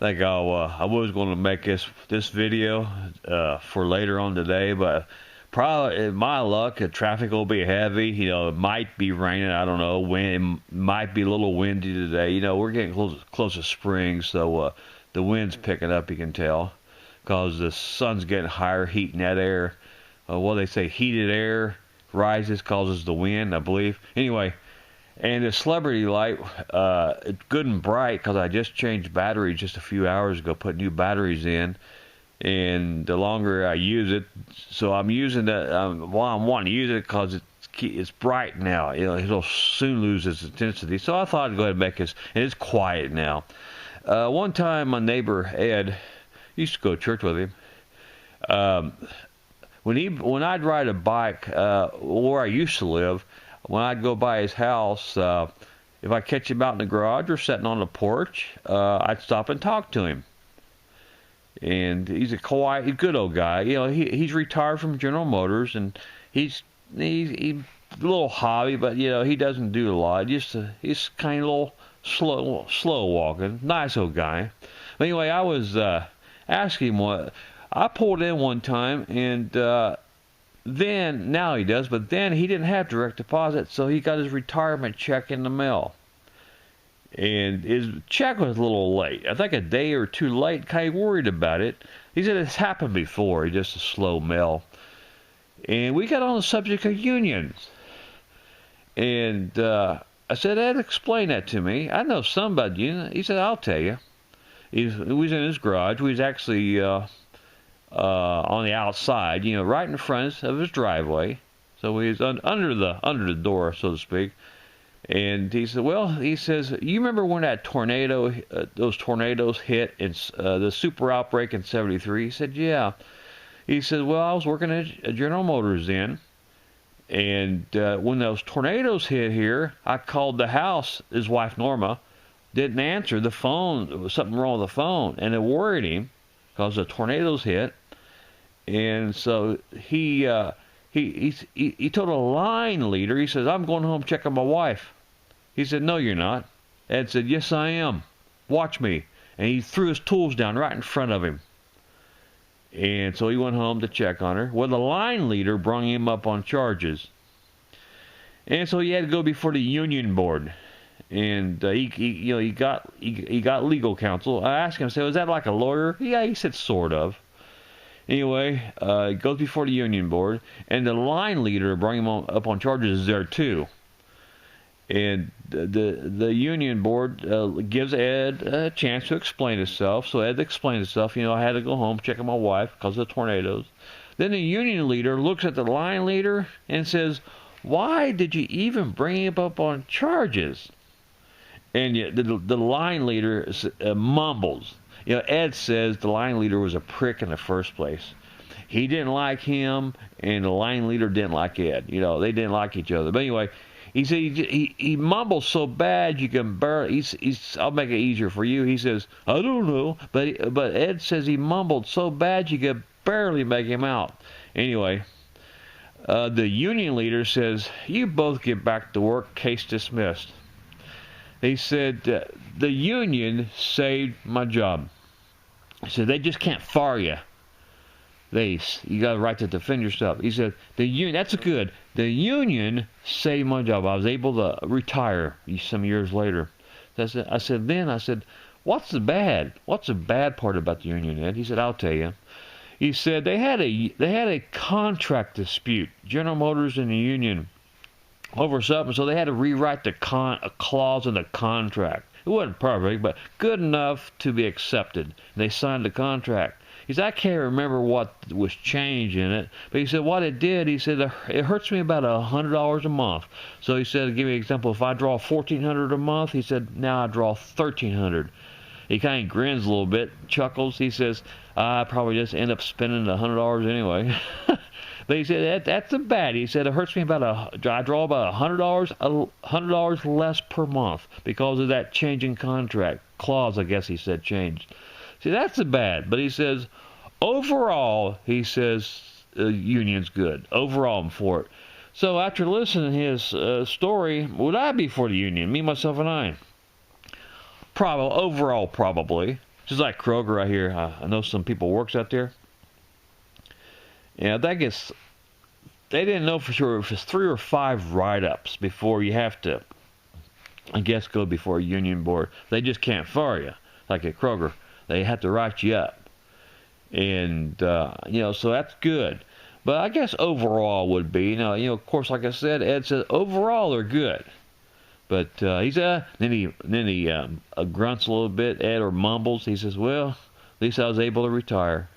think I was going to make this video for later on today, but probably my luck, the traffic will be heavy. It might be raining. I don't know. Wind, it might be a little windy today. We're getting close to spring, so the wind's picking up. You can tell because the sun's getting higher, heating that air. They say heated air rises causes the wind, I believe. Anyway. And the celebrity light, it's good and bright because I just changed batteries just a few hours ago, put new batteries in. And the longer I use it, so I'm using that, I'm wanting to use it because it's bright now. It'll soon lose its intensity. So I thought I'd go ahead and make this, and it's quiet now. One time my neighbor, Ed, used to go to church with him. When I'd ride a bike where I used to live, when I'd go by his house, if I catch him out in the garage or sitting on the porch, I'd stop and talk to him. And he's a quiet, good old guy. He's retired from General Motors, and he's a little hobby, but he doesn't do a lot. He's kind of a little slow walking, nice old guy. But anyway, I was asking him what I pulled in one time, and then, now he does, but then he didn't have direct deposit, so he got his retirement check in the mail. And his check was a little late. I think a day or two late, kind of worried about it. He said it's happened before, just a slow mail. And we got on the subject of unions. And I said, Ed, explain that to me. I know something about unions. He said, I'll tell you. He was in his garage. We was actually on the outside, right in front of his driveway. So he was under the door, so to speak. And he said, you remember when that tornado, those tornadoes hit in the super outbreak in '73? He said, yeah. He said, well, I was working at General Motors then. And when those tornadoes hit here, I called the house. His wife, Norma, didn't answer the phone. There was something wrong with the phone. And it worried him because the tornadoes hit. And so he told a line leader, he says, I'm going home to check on my wife. He said, no, you're not. Ed said, yes, I am. Watch me. And he threw his tools down right in front of him. And so he went home to check on her. Well, the line leader brought him up on charges. And so he had to go before the union board. And he got legal counsel. I asked him, I said, was that like a lawyer? Yeah, he said, sort of. Anyway, it goes before the union board, and the line leader brought him up on charges there too. And the union board gives Ed a chance to explain himself. So Ed explained himself. I had to go home, check on my wife because of the tornadoes. Then the union leader looks at the line leader and says, why did you even bring him up on charges? And the line leader mumbles. Ed says the line leader was a prick in the first place. He didn't like him, and the line leader didn't like Ed. They didn't like each other. But anyway, he said he mumbles so bad you can barely. I'll make it easier for you. He says, I don't know, but Ed says he mumbled so bad you could barely make him out. Anyway, the union leader says, you both get back to work. Case dismissed. He said, the union saved my job. He said, they just can't fire you. You got a right to defend yourself. He said, the union, that's good. The union saved my job. I was able to retire some years later. I said, what's the bad part about the union, Ed? He said, I'll tell you. He said they had a contract dispute, General Motors and the union, over something, so they had to rewrite a clause in the contract. It wasn't perfect, but good enough to be accepted. They signed the contract. He said, I can't remember what was changed in it, but he said what it did, he said, it hurts me about $100 a month. So he said, to give you an example, if I draw $1,400 a month, he said, now I draw $1,300. He kind of grins a little bit, chuckles. He says, I probably just end up spending $100 anyway. But he said, that's a bad. He said, it hurts me I draw about $100 less per month because of that changing contract clause, I guess he said changed. See, that's a bad. But he says, overall, he says, union's good. Overall, I'm for it. So after listening to his story, would I be for the union? Me, myself, and I. Overall, probably. Just like Kroger right here. I know some people works out there. And I guess they didn't know for sure if it's 3 or 5 write-ups before you have to, I guess, go before a union board. They just can't fire you, like at Kroger. They have to write you up. And, so that's good. But I guess overall would be, of course, like I said, Ed said overall they're good. But then he grunts a little bit, Ed, or mumbles. He says, well, at least I was able to retire.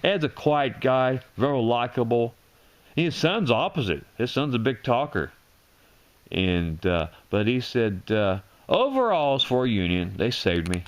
Ed's a quiet guy, very likable. His son's opposite. His son's a big talker. And but he said, overall, as for a union, they saved me.